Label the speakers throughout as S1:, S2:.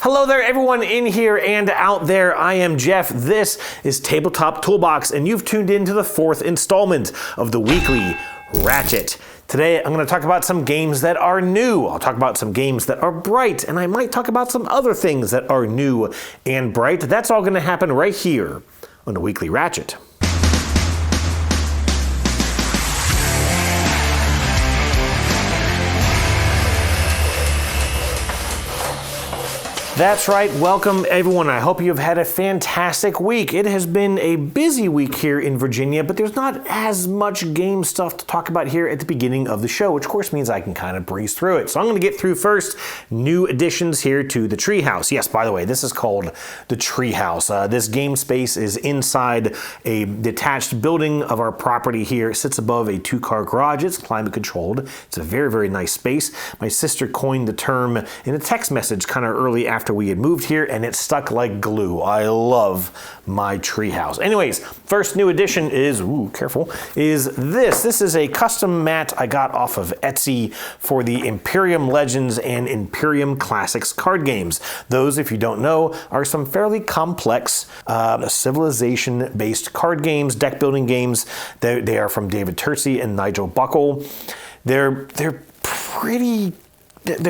S1: Hello there, everyone in here and out there. I am Jeff. This is Tabletop Toolbox, and you've tuned in to the 4th installment of the Weekly Ratchet. Today, I'm going to talk about some games that are new. I'll talk about some games that are bright, and I might talk about some other things that are new and bright. That's all going to happen right here on the Weekly Ratchet. That's right, welcome everyone. I hope you've had a fantastic week. It has been a busy week here in Virginia, but there's not as much game stuff to talk about here at the beginning of the show, which of course means I can kind of breeze through it. So I'm going to get through first new additions here to the Treehouse. Yes, by the way, this is called the Treehouse. This game space is inside a detached building of our property here. It sits above a 2-car garage. It's climate controlled. It's a very, very nice space. My sister coined the term in a text message kind of early after we had moved here, and it stuck like glue. I love my treehouse. Anyways, first new addition is, is this. This is a custom mat I got off of Etsy for the Imperium Legends and Imperium Classics card games. Those, if you don't know, are some fairly complex civilization-based card games, deck building games. They are from David Turczi and Nigel Buckle. They're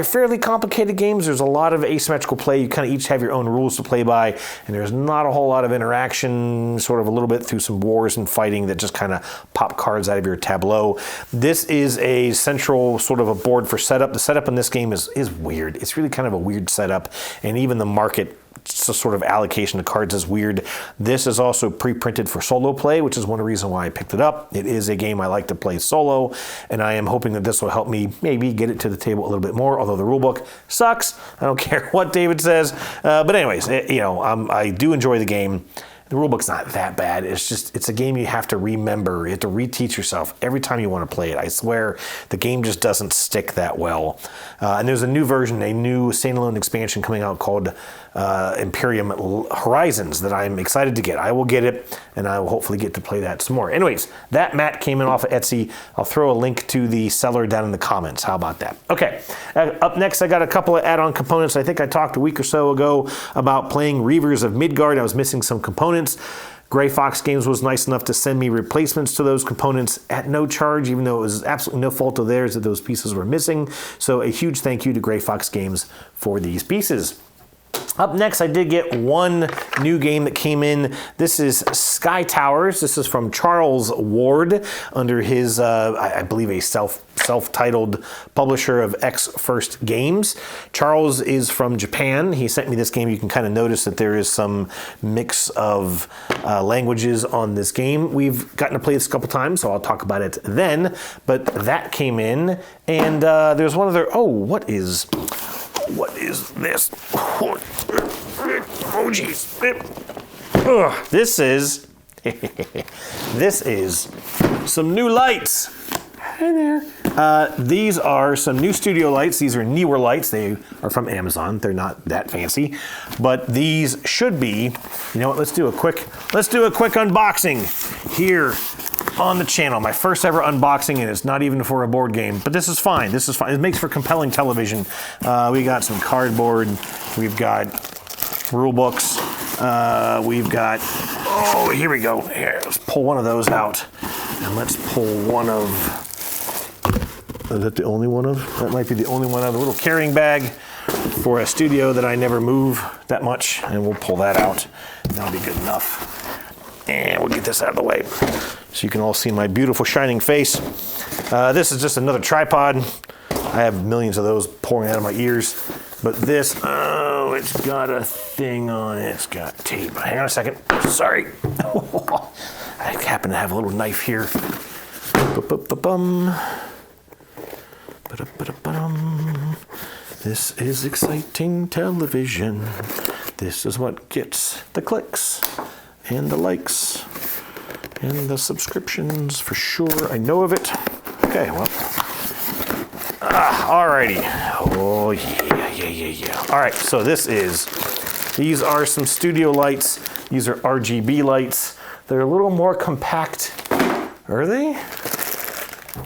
S1: fairly complicated games. There's a lot of asymmetrical play. You kind of each have your own rules to play by, and there's not a whole lot of interaction, sort of a little bit through some wars and fighting that just kind of pop cards out of your tableau. This is a central sort of a board for setup. The setup in this game is weird. It's really kind of a weird setup, and even the market sort of allocation of cards is weird. This is also pre-printed for solo play, which is one reason why I picked it up. It is a game I like to play solo, and I am hoping that this will help me maybe get it to the table a little bit more, although the rulebook sucks. I don't care what David says. But anyways, I do enjoy the game. The rulebook's not that bad. It's a game you have to remember. You have to reteach yourself every time you want to play it. I swear the game just doesn't stick that well. And there's a new version, a new standalone expansion coming out called Imperium Horizons that I'm excited to get. I will get it, and I will hopefully get to play that some more. Anyways, that mat came in off of Etsy. I'll throw a link to the seller down in the comments. How about that? Okay, up next I got a couple of add-on components. I think I talked a week or so ago about playing Reavers of Midgard. I was missing some components. Gray Fox Games was nice enough to send me replacements to those components at no charge, even though it was absolutely no fault of theirs that those pieces were missing. So a huge thank you to Gray Fox Games for these pieces. Up next, I did get one new game that came in. This is Sky Towers. This is from Charles Ward under his, I believe, a self-titled publisher of X First Games. Charles is from Japan. He sent me this game. You can kind of notice that there is some mix of languages on this game. We've gotten to play this a couple times, so I'll talk about it then. But that came in, and there's one other. What is this? Oh, geez. This is some new lights. Hi there. These are some new studio lights. These are newer lights. They are from Amazon. They're not that fancy, but these should be. You know what? Let's do a quick unboxing here on the channel. My first ever unboxing, and it's not even for a board game, but this is fine. This is fine. It makes for compelling television. We got some cardboard. We've got rule books. We've got, here we go. Here, let's pull one of those out, and let's pull one of, is that the only one of? That might be the only one of the little carrying bag for a studio that I never move that much, and we'll pull that out. That'll be good enough. And we'll get this out of the way so you can all see my beautiful shining face. This is just another tripod. I have millions of those pouring out of my ears. But this, it's got a thing on it. It's got tape. Hang on a second. Sorry. I happen to have a little knife here. This is exciting television. This is what gets the clicks and the likes and the subscriptions for sure. I know of it. Okay, well. Alrighty. Oh, yeah. All right, so these are some studio lights. These are RGB lights. They're a little more compact. Are they?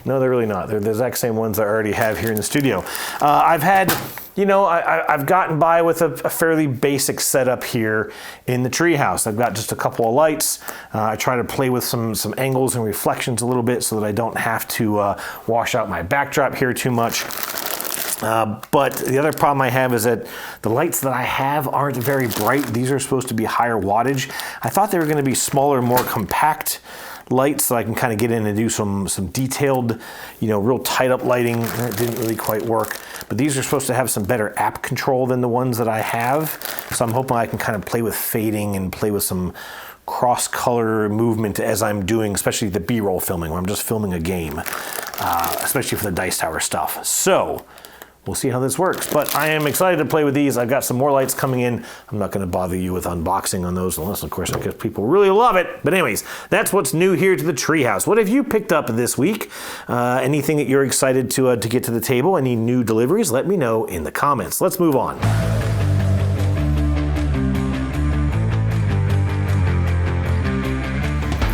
S1: No, they're really not. They're the exact same ones I already have here in the studio. I've had You know, I've gotten by with a fairly basic setup here in the Treehouse. I've got just a couple of lights. I try to play with some angles and reflections a little bit so that I don't have to wash out my backdrop here too much. But the other problem I have is that the lights that I have aren't very bright. These are supposed to be higher wattage. I thought they were going to be smaller, more compact lights so I can kind of get in and do some detailed, you know, real tight up lighting. It didn't really quite work. But these are supposed to have some better app control than the ones that I have. So I'm hoping I can kind of play with fading and play with some cross-color movement as I'm doing, especially the B-roll filming, where I'm just filming a game, especially for the Dice Tower stuff. So we'll see how this works, but I am excited to play with these. I've got some more lights coming in. I'm not gonna bother you with unboxing on those, unless of course I guess people really love it. But anyways, that's what's new here to the Treehouse. What have you picked up this week? Anything that you're excited to get to the table? Any new deliveries? Let me know in the comments. Let's move on.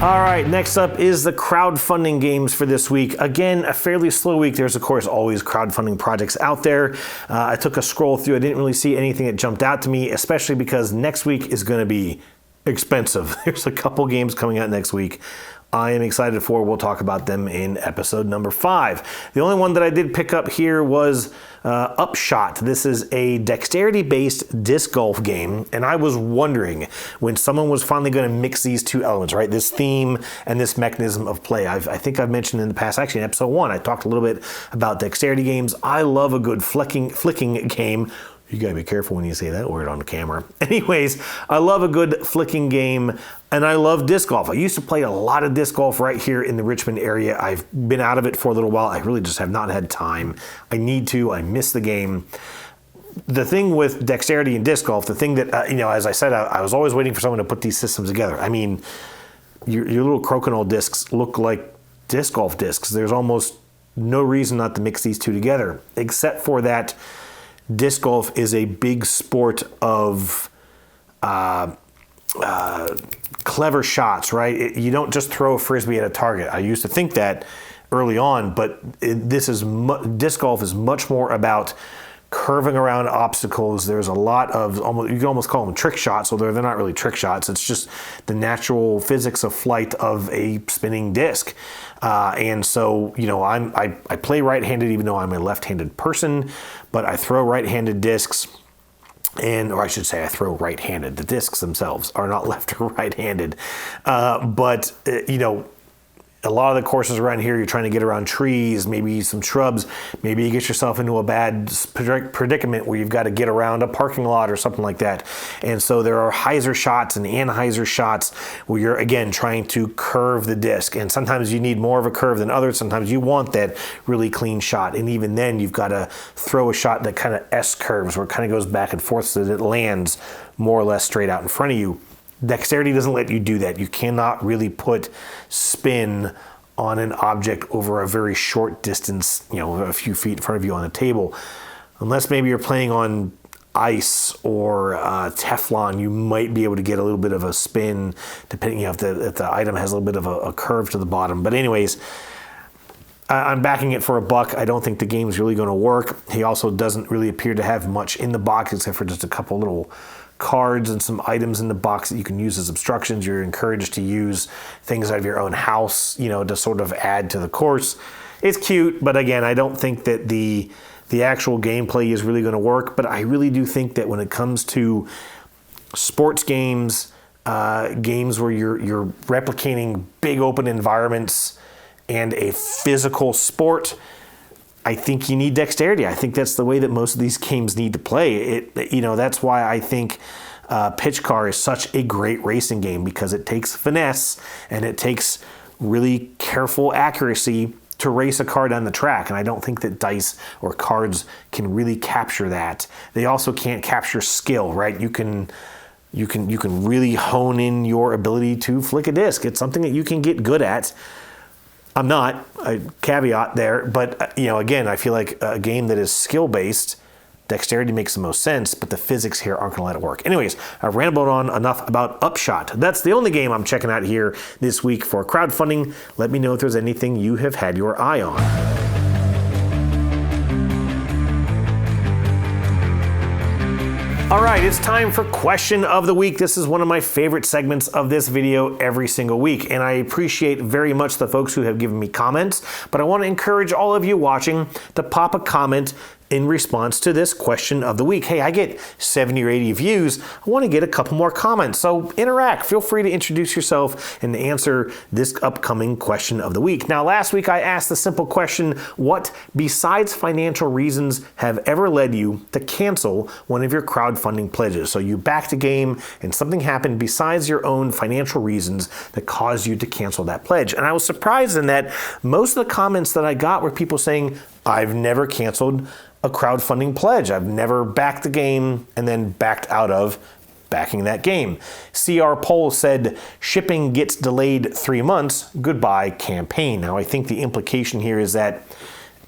S1: All right, next up is the crowdfunding games for this week. Again, a fairly slow week. There's, of course, always crowdfunding projects out there. I took a scroll through. I didn't really see anything that jumped out to me, especially because next week is going to be expensive. There's a couple games coming out next week I am excited for. We'll talk about them in episode number 5. The only one that I did pick up here was Upshot. This is a dexterity-based disc golf game, and I was wondering when someone was finally going to mix these two elements, right? This theme and this mechanism of play. I think I've mentioned in the past, actually in episode 1, I talked a little bit about dexterity games. I love a good flicking game. You gotta be careful when you say that word on the camera. Anyways, I love a good flicking game, and I love disc golf. I used to play a lot of disc golf right here in the Richmond area. I've been out of it for a little while. I really just have not had time. I need to. I miss the game. The thing with dexterity and disc golf, the thing that, as I said, I was always waiting for someone to put these systems together. I mean, your little crokinole discs look like disc golf discs. There's almost no reason not to mix these two together, except for that disc golf is a big sport of clever shots, right? You don't just throw a frisbee at a target. I used to think that early on, but disc golf is much more about curving around obstacles. There's a lot of, you can almost call them trick shots, although they're not really trick shots. It's just the natural physics of flight of a spinning disc. And so, I play right-handed even though I'm a left-handed person, but I throw right-handed discs. Or I should say I throw right-handed. The discs themselves are not left or right-handed. But a lot of the courses around here, you're trying to get around trees, maybe some shrubs. Maybe you get yourself into a bad predicament where you've got to get around a parking lot or something like that. And so there are hyzer shots and anhyzer shots where you're, again, trying to curve the disc. And sometimes you need more of a curve than others. Sometimes you want that really clean shot. And even then, you've got to throw a shot that kind of S-curves, where it kind of goes back and forth so that it lands more or less straight out in front of you. Dexterity doesn't let you do that. You cannot really put spin on an object over a very short distance, a few feet in front of you on a table. Unless maybe you're playing on ice or Teflon, you might be able to get a little bit of a spin, depending if the item has a little bit of a curve to the bottom. But anyways, I'm backing it for $1. I don't think the game's really going to work. He also doesn't really appear to have much in the box except for just a couple little cards and some items in the box that you can use as obstructions. You're encouraged to use things out of your own house, to sort of add to the course. It's cute, but again, I don't think that the actual gameplay is really going to work. But I really do think that when it comes to sports games, games where you're replicating big open environments and a physical sport, I think you need dexterity. I think that's the way that most of these games need to play. That's why I think Pitch Car is such a great racing game, because it takes finesse and it takes really careful accuracy to race a car down the track. And I don't think that dice or cards can really capture that. They also can't capture skill, right? You can really hone in your ability to flick a disc. It's something that you can get good at. I'm not, a caveat there, but again, I feel like a game that is skill-based, dexterity makes the most sense, but the physics here aren't going to let it work. Anyways, I've rambled on enough about Upshot. That's the only game I'm checking out here this week for crowdfunding. Let me know if there's anything you have had your eye on. All right, it's time for Question of the Week. This is one of my favorite segments of this video every single week, and I appreciate very much the folks who have given me comments, but I want to encourage all of you watching to pop a comment in response to this question of the week. Hey, I get 70 or 80 views. I want to get a couple more comments. So interact. Feel free to introduce yourself and answer this upcoming question of the week. Now, last week I asked the simple question, what besides financial reasons have ever led you to cancel one of your crowdfunding pledges? So you backed a game and something happened besides your own financial reasons that caused you to cancel that pledge. And I was surprised in that most of the comments that I got were people saying, I've never canceled a crowdfunding pledge. I've never backed the game and then backed out of backing that game. CR Poll said, shipping gets delayed 3 months, goodbye campaign. Now I think the implication here is that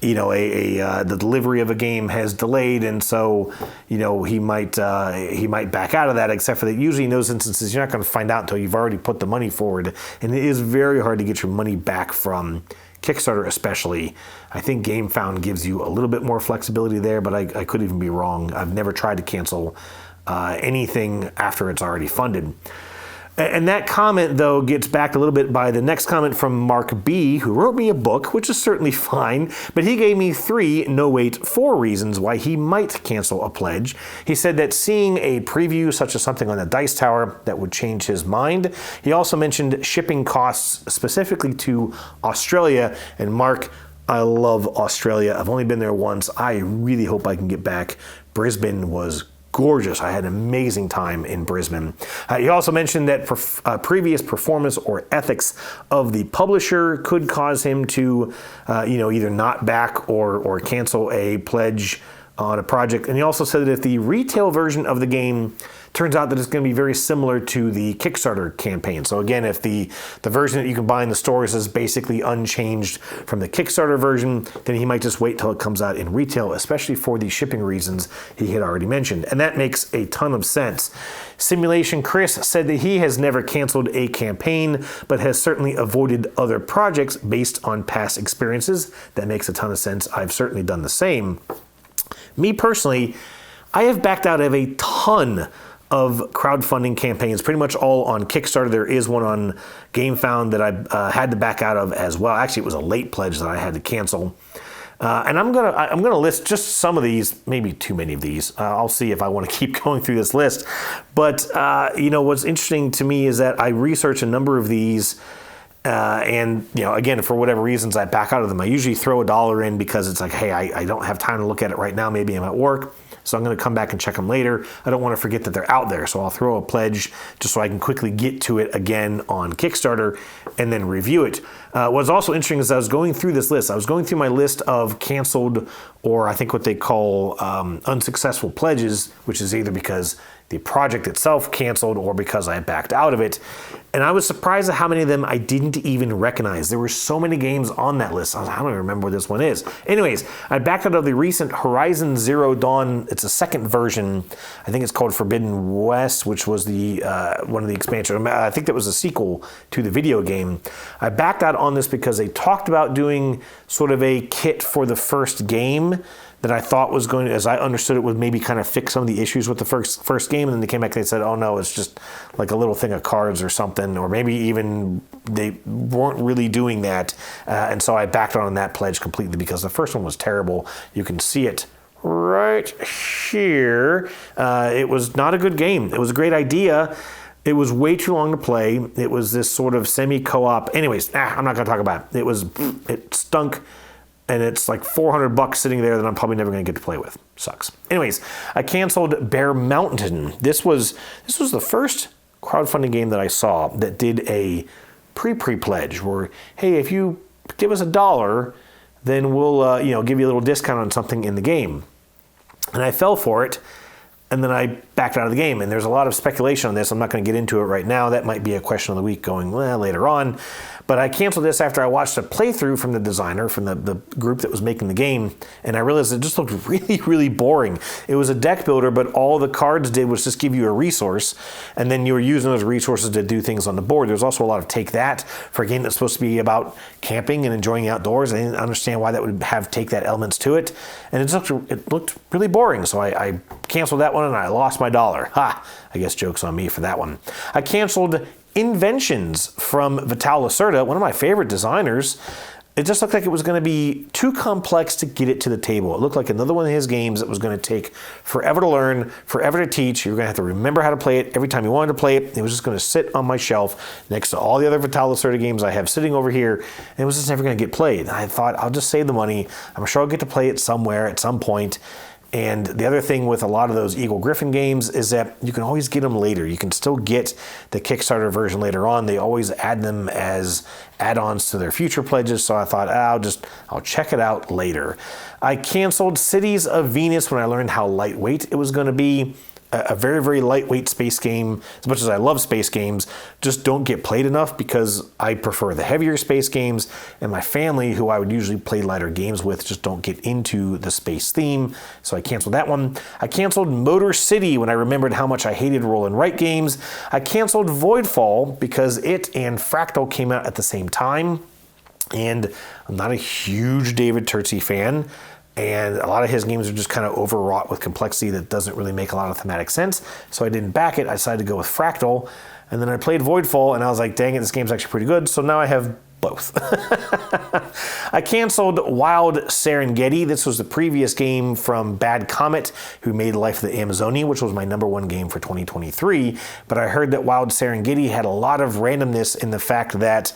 S1: the delivery of a game has delayed, and so he might back out of that. Except for that, usually in those instances, you're not going to find out until you've already put the money forward, and it is very hard to get your money back from Kickstarter, especially. I think GameFound gives you a little bit more flexibility there, but I could even be wrong. I've never tried to cancel anything after it's already funded. And that comment, though, gets backed a little bit by the next comment from Mark B., who wrote me a book, which is certainly fine, but he gave me 4 reasons why he might cancel a pledge. He said that seeing a preview, such as something on the Dice Tower, that would change his mind. He also mentioned shipping costs, specifically to Australia. And Mark, I love Australia. I've only been there once. I really hope I can get back. Brisbane was gorgeous. I had an amazing time in Brisbane. He also mentioned that previous performance or ethics of the publisher could cause him to, either not back or cancel a pledge on a project. And he also said that if the retail version of the game turns out that it's going to be very similar to the Kickstarter campaign. So again, if the version that you can buy in the stores is basically unchanged from the Kickstarter version, then he might just wait till it comes out in retail, especially for the shipping reasons he had already mentioned. And that makes a ton of sense. Simulation Chris said that he has never canceled a campaign, but has certainly avoided other projects based on past experiences. That makes a ton of sense. I've certainly done the same. Me personally, I have backed out of a ton of crowdfunding campaigns, pretty much all on Kickstarter. There is one on GameFound that I had to back out of as well. Actually, it was a late pledge that I had to cancel. And I'm gonna list just some of these, maybe too many of these. I'll see if I want to keep going through this list. But what's interesting to me is that I research a number of these. And again, for whatever reasons, I back out of them. I usually throw $1 in because it's like, hey, I don't have time to look at it right now. Maybe I'm at work, so I'm going to come back and check them later. I don't want to forget that they're out there, so I'll throw a pledge just so I can quickly get to it again on Kickstarter and then review it. What's also interesting is I was going through this list. I was going through my list of canceled, or I think what they call unsuccessful pledges, which is either because the project itself canceled or because I backed out of it. And I was surprised at how many of them I didn't even recognize. There were so many games on that list. I don't even remember what this one is. Anyways, I backed out of the recent Horizon Zero Dawn. It's a second version. I think it's called Forbidden West, which was the one of the expansions. I think that was a sequel to the video game. I backed out on this because they talked about doing sort of a kit for the first game that I thought was going to, as I understood it, would maybe kind of fix some of the issues with the first game. And then they came back and they said, oh no, it's just like a little thing of cards or something, or maybe even they weren't really doing that. And so I backed on that pledge completely because the first one was terrible. You can see it right here. It was not a good game. It was a great idea. It was way too long to play. It was this sort of semi-co-op. Anyways, I'm not going to talk about it. It stunk. And it's like $400 sitting there that I'm probably never going to get to play with. Sucks. Anyways, I canceled Bear Mountain. This was the first crowdfunding game that I saw that did a pre-pledge where, hey, if you give us $1, then we'll give you a little discount on something in the game. And I fell for it. And then I backed out of the game. And there's a lot of speculation on this. I'm not going to get into it right now. That might be a question of the week going later on. But I canceled this after I watched a playthrough from the designer, from the group that was making the game, and I realized it just looked really, really boring. It was a deck builder, but all the cards did was just give you a resource, and then you were using those resources to do things on the board. There's also a lot of take that for a game that's supposed to be about camping and enjoying the outdoors. I didn't understand why that would have take that elements to it, and it looked really boring. So I canceled that one, and I lost my dollar. Ha! I guess joke's on me for that one. I canceled Inventions from Vital Lacerda, one of my favorite designers. It just looked like it was going to be too complex to get it to the table. It looked like another one of his games that was going to take forever to learn, forever to teach. You were going to have to remember how to play it every time you wanted to play it. It was just going to sit on my shelf next to all the other Vital Lacerda games I have sitting over here, and it was just never going to get played. And I thought, I'll just save the money. I'm sure I'll get to play it somewhere at some point. And the other thing with a lot of those Eagle Griffin games is that you can always get them later. You can still get the Kickstarter version later on. They always add them as add-ons to their future pledges. So I thought, I'll check it out later. I canceled Cities of Venus when I learned how lightweight it was going to be. A very, very lightweight space game. As much as I love space games, just don't get played enough because I prefer the heavier space games, and my family, who I would usually play lighter games with, just don't get into the space theme. So I canceled that one. I canceled Motor City when I remembered how much I hated roll and write games. I canceled Voidfall because it and Fractal came out at the same time, and I'm not a huge David Turczi fan. And a lot of his games are just kind of overwrought with complexity that doesn't really make a lot of thematic sense. So I didn't back it. I decided to go with Fractal. And then I played Voidfall, and I was like, dang it, this game's actually pretty good. So now I have both. I canceled Wild Serengeti. This was the previous game from Bad Comet, who made Life of the Amazonia, which was my #1 game for 2023. But I heard that Wild Serengeti had a lot of randomness in the fact that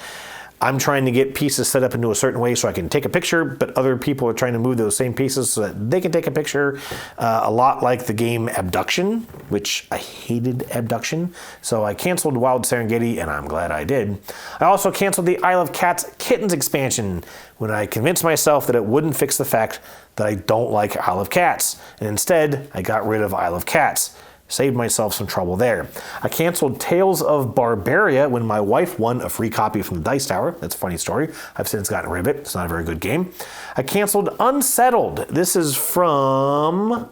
S1: I'm trying to get pieces set up into a certain way so I can take a picture, but other people are trying to move those same pieces so that they can take a picture. A lot like the game Abduction, which I hated Abduction. So I canceled Wild Serengeti, and I'm glad I did. I also canceled the Isle of Cats Kittens expansion when I convinced myself that it wouldn't fix the fact that I don't like Isle of Cats. And instead, I got rid of Isle of Cats. Saved myself some trouble there. I canceled Tales of Barbaria when my wife won a free copy from the Dice Tower. That's a funny story. I've since gotten rid of it. It's not a very good game. I canceled Unsettled. This is from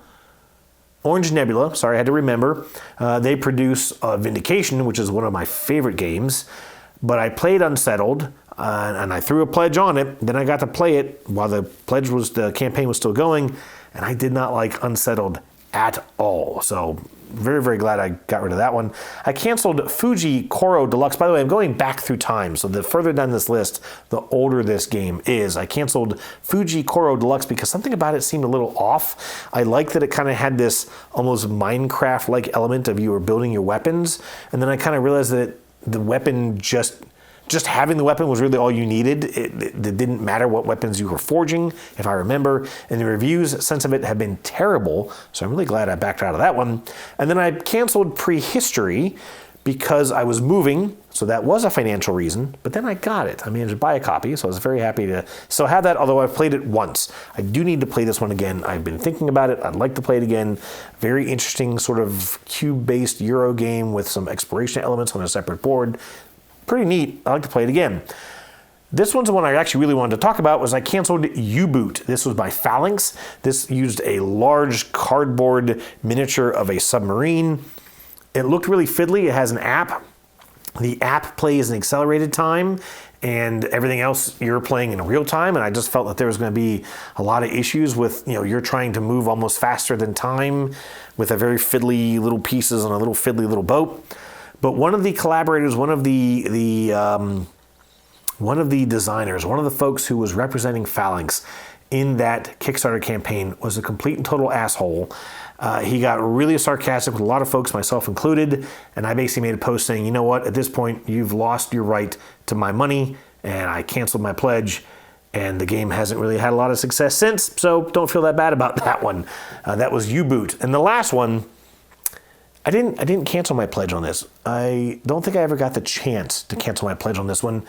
S1: Orange Nebula. Sorry, I had to remember. They produce Vindication, which is one of my favorite games. But I played Unsettled, and I threw a pledge on it. Then I got to play it while the campaign was still going, and I did not like Unsettled at all. So very, very glad I got rid of that one. I canceled Fuji Koro Deluxe. By the way, I'm going back through time, so the further down this list, the older this game is. I canceled Fuji Koro Deluxe because something about it seemed a little off. I like that it kind of had this almost Minecraft-like element of you were building your weapons, and then I kind of realized that the weapon just having the weapon was really all you needed. It didn't matter what weapons you were forging, if I remember. And the reviews, sense of it, have been terrible. So I'm really glad I backed out of that one. And then I canceled Prehistory because I was moving. So that was a financial reason. But then I got it. I managed to buy a copy. So I was very happy to still have that, although I've played it once. I do need to play this one again. I've been thinking about it. I'd like to play it again. Very interesting sort of cube-based Euro game with some exploration elements on a separate board. Pretty neat. I'd like to play it again. This one's the one I actually really wanted to talk about. Was I canceled U-Boot. This was by Phalanx. This used a large cardboard miniature of a submarine. It looked really fiddly. It has an app. The app plays in accelerated time, and everything else you're playing in real time. And I just felt that there was going to be a lot of issues with, you're trying to move almost faster than time with a very fiddly little pieces on a little fiddly little boat. But one of the collaborators, one of the designers, one of the folks who was representing Phalanx in that Kickstarter campaign was a complete and total asshole. He got really sarcastic with a lot of folks, myself included, and I basically made a post saying, you know what, at this point, you've lost your right to my money, and I canceled my pledge, and the game hasn't really had a lot of success since, so don't feel that bad about that one. That was U-Boot. And the last one, I didn't cancel my pledge on this. I don't think I ever got the chance to cancel my pledge on this one.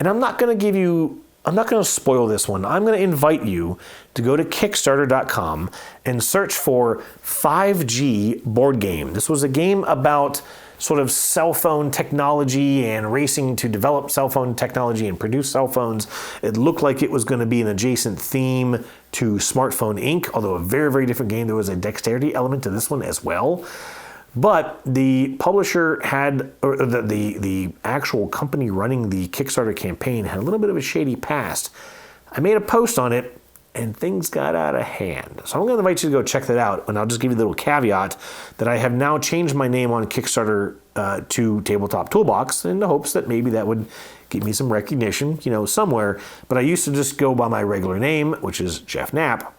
S1: And I'm not going to spoil this one. I'm going to invite you to go to Kickstarter.com and search for 5G board game. This was a game about sort of cell phone technology and racing to develop cell phone technology and produce cell phones. It looked like it was going to be an adjacent theme to Smartphone Inc., although a very, very different game. There was a dexterity element to this one as well. But the publisher had, or the actual company running the Kickstarter campaign had a little bit of a shady past. I made a post on it, and things got out of hand. So I'm going to invite you to go check that out, and I'll just give you a little caveat that I have now changed my name on Kickstarter to Tabletop Toolbox in the hopes that maybe that would give me some recognition, somewhere. But I used to just go by my regular name, which is Jeff Knapp,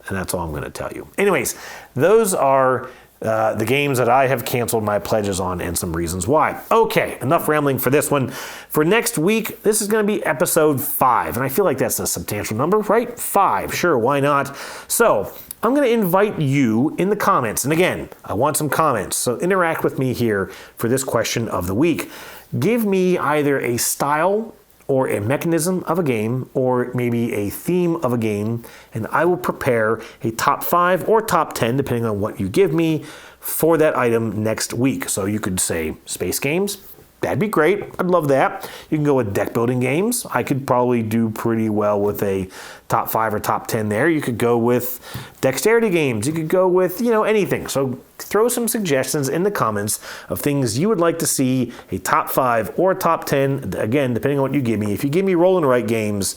S1: and that's all I'm going to tell you. Anyways, those are the games that I have canceled my pledges on and some reasons why. Okay, enough rambling for this one. For next week, this is going to be episode 5, and I feel like that's a substantial number, right? 5, sure, why not? So I'm going to invite you in the comments, and again, I want some comments, so interact with me here for this question of the week. Give me either a style or a mechanism of a game, or maybe a theme of a game, and I will prepare a top 5 or top 10, depending on what you give me, for that item next week. So you could say space games. That'd be great. I'd love that. You can go with deck building games. I could probably do pretty well with a top 5 or top 10 there. You could go with dexterity games. You could go with, anything. So throw some suggestions in the comments of things you would like to see a top 5 or top 10. Again, depending on what you give me. If you give me roll and write games,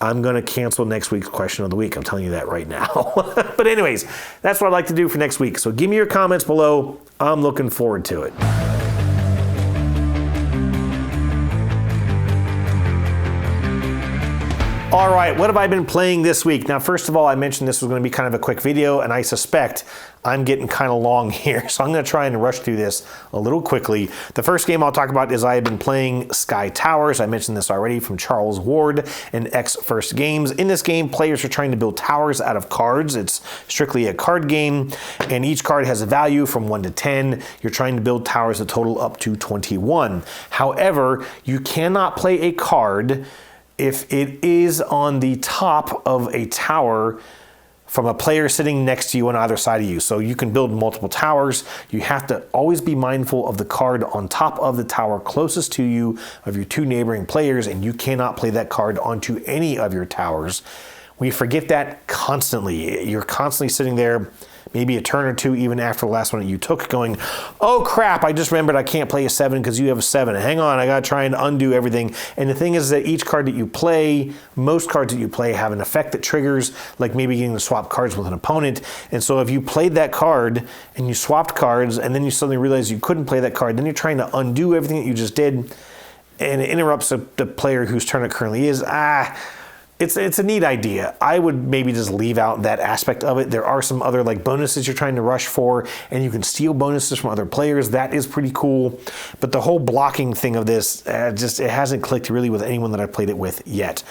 S1: I'm going to cancel next week's question of the week. I'm telling you that right now. But anyways, that's what I'd like to do for next week. So give me your comments below. I'm looking forward to it. All right, what have I been playing this week? Now, first of all, I mentioned this was going to be kind of a quick video, and I suspect I'm getting kind of long here, so I'm going to try and rush through this a little quickly. The first game I'll talk about is I have been playing Sky Towers. I mentioned this already, from Charles Ward and X First Games. In this game, players are trying to build towers out of cards. It's strictly a card game, and each card has a value from 1 to 10. You're trying to build towers that total up to 21. However, you cannot play a card if it is on the top of a tower from a player sitting next to you on either side of you. So you can build multiple towers. You have to always be mindful of the card on top of the tower closest to you of your 2 neighboring players, and you cannot play that card onto any of your towers. We forget that constantly. You're constantly sitting there, maybe a turn or 2 even after the last one that you took, going, oh crap, I just remembered I can't play a 7 because you have a 7. Hang on, I got to try and undo everything. And the thing is that each card that you play, most cards that you play have an effect that triggers, like maybe getting to swap cards with an opponent. And so if you played that card and you swapped cards and then you suddenly realize you couldn't play that card, then you're trying to undo everything that you just did, and it interrupts the player whose turn it currently is. It's a neat idea. I would maybe just leave out that aspect of it. There are some other bonuses you're trying to rush for, and you can steal bonuses from other players. That is pretty cool. But the whole blocking thing of this, it hasn't clicked really with anyone that I've played it with yet.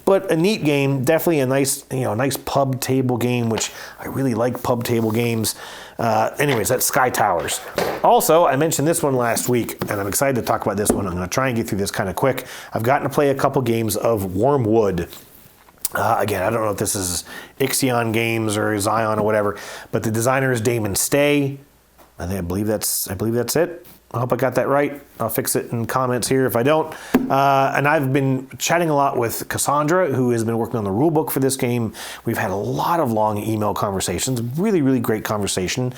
S1: But a neat game, definitely a nice pub table game, which I really like pub table games. Anyways, that's Sky Towers. Also, I mentioned this one last week, and I'm excited to talk about this one. I'm going to try and get through this kind of quick. I've gotten to play a couple games of Wormwood. Again, I don't know if this is Ixion Games or Zion or whatever, but the designer is Damon Stay. I believe that's it. I hope I got that right. I'll fix it in comments here if I don't. And I've been chatting a lot with Cassandra, who has been working on the rule book for this game. We've had a lot of long email conversations. Really, really great conversation.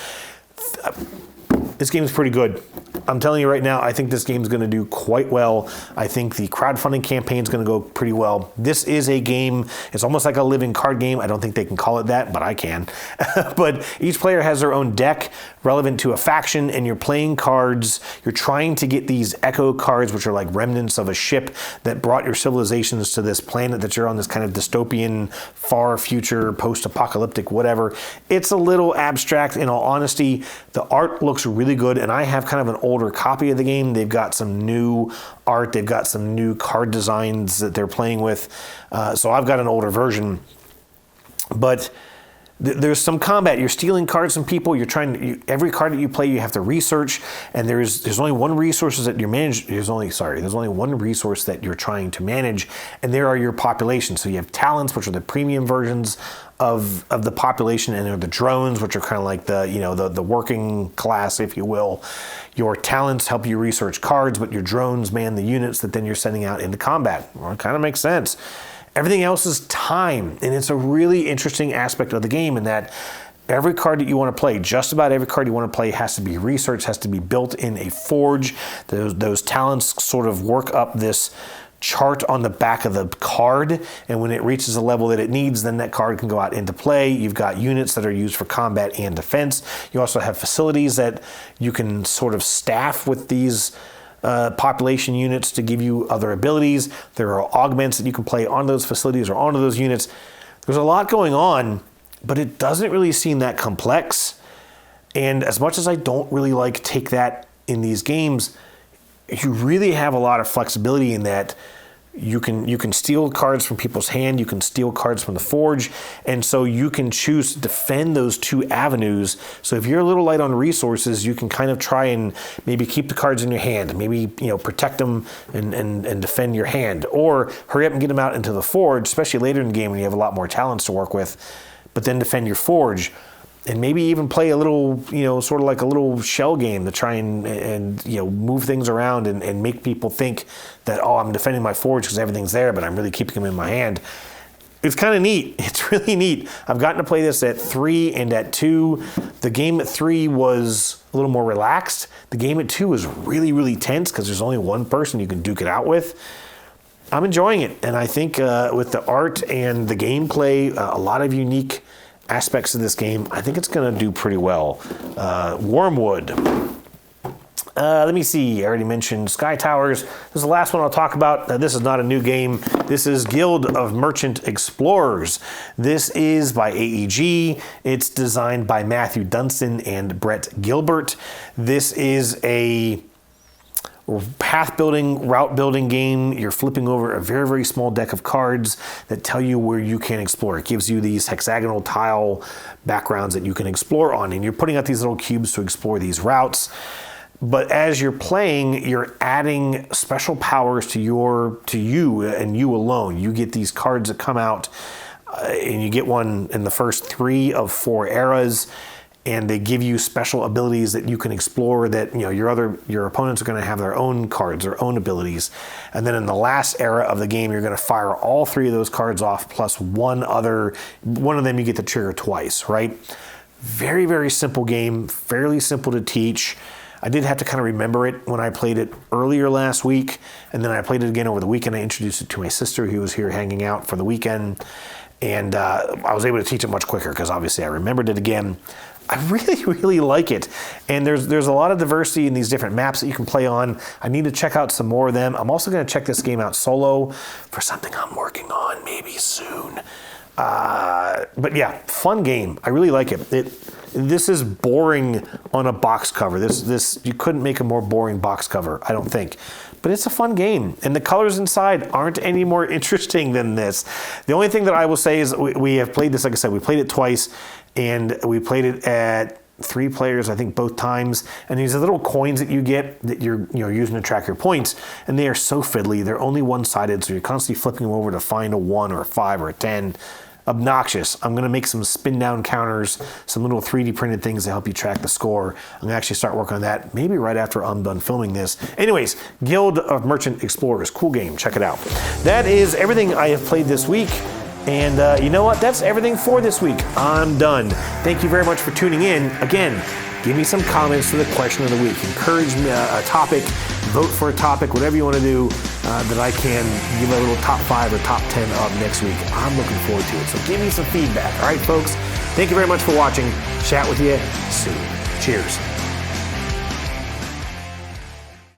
S1: This game is pretty good. I'm telling you right now, I think this game is going to do quite well. I think the crowdfunding campaign is going to go pretty well. This is a game, it's almost like a living card game. I don't think they can call it that, but I can. But each player has their own deck relevant to a faction, and you're playing cards. You're trying to get these echo cards, which are like remnants of a ship that brought your civilizations to this planet that you're on, this kind of dystopian, far future, post-apocalyptic, whatever. It's a little abstract, in all honesty. The art looks really good, and I have kind of an older copy of the game. They've got some new art. They've got some new card designs that they're playing with. So I've got an older version. But there's some combat. You're stealing cards from people. You're trying to, every card that you play, you have to research. And there's only one resource that you're managed. There's only one resource that you're trying to manage, and there are your populations. So you have talents, which are the premium versions of the population, and there are the drones, which are kind of like the working class, if you will. Your talents help you research cards, but your drones man the units that then you're sending out into combat. Well, it kind of makes sense. Everything else is time, and it's a really interesting aspect of the game in that every card that you want to play, just about every card you want to play, has to be researched, has to be built in a forge. Those talents sort of work up this chart on the back of the card, and when it reaches a level that it needs, then that card can go out into play. You've got units that are used for combat and defense. You also have facilities that you can sort of staff with these population units to give you other abilities. There are augments that you can play on those facilities or onto those units. There's a lot going on, but it doesn't really seem that complex. And as much as I don't really like take that in these games, you really have a lot of flexibility in that you can steal cards from people's hand, you can steal cards from the forge, and so you can choose to defend those two avenues. So if you're a little light on resources, you can kind of try and maybe keep the cards in your hand, maybe protect them and defend your hand, or hurry up and get them out into the forge, especially later in the game when you have a lot more talents to work with, but then defend your forge. And maybe even play a little, sort of like a little shell game to try and move things around and make people think that, oh, I'm defending my forge because everything's there, but I'm really keeping them in my hand. It's kind of neat. It's really neat. I've gotten to play this at 3 and at 2. The game at 3 was a little more relaxed. The game at 2 was really, really tense because there's only one person you can duke it out with. I'm enjoying it. And I think with the art and the gameplay, a lot of unique aspects of this game, I think it's going to do pretty well. Wormwood. Let me see. I already mentioned Sky Towers. This is the last one I'll talk about. This is not a new game. This is Guild of Merchant Explorers. This is by AEG. It's designed by Matthew Dunstan and Brett Gilbert. This is a path building, route building game. You're flipping over a very, very small deck of cards that tell you where you can explore. It gives you these hexagonal tile backgrounds that you can explore on, and you're putting out these little cubes to explore these routes. But as you're playing, you're adding special powers to you and you alone. You get these cards that come out, and you get one in the first 3 of 4 eras. And they give you special abilities that you can explore that your opponents are going to have their own cards, their own abilities. And then in the last era of the game, you're going to fire all 3 of those cards off plus one of them you get to trigger twice, right? Very, very simple game, fairly simple to teach. I did have to kind of remember it when I played it earlier last week, and then I played it again over the weekend. I introduced it to my sister who was here hanging out for the weekend, and I was able to teach it much quicker because obviously I remembered it again. I really, really like it. And there's a lot of diversity in these different maps that you can play on. I need to check out some more of them. I'm also going to check this game out solo for something I'm working on maybe soon. But yeah, fun game. I really like it. This is boring on a box cover. This you couldn't make a more boring box cover, I don't think. But it's a fun game, and the colors inside aren't any more interesting than this. The only thing that I will say is we have played this, like I said, we played it twice, and we played it at 3 players, I think both times. And these are little coins that you get that you're using to track your points, and they are so fiddly. They're only one-sided, so you're constantly flipping them over to find a 1 or a 5 or a 10. Obnoxious. I'm going to make some spin down counters, some little 3D printed things to help you track the score. I'm going to actually start working on that maybe right after I'm done filming this. Anyways, Guild of Merchant Explorers. Cool game. Check it out. That is everything I have played this week. And you know what? That's everything for this week. I'm done. Thank you very much for tuning in. Again, give me some comments for the question of the week. Encourage me a topic, vote for a topic, whatever you want to do, that I can give a little top 5 or top 10 up next week. I'm looking forward to it. So give me some feedback. All right, folks. Thank you very much for watching. Chat with you soon. Cheers.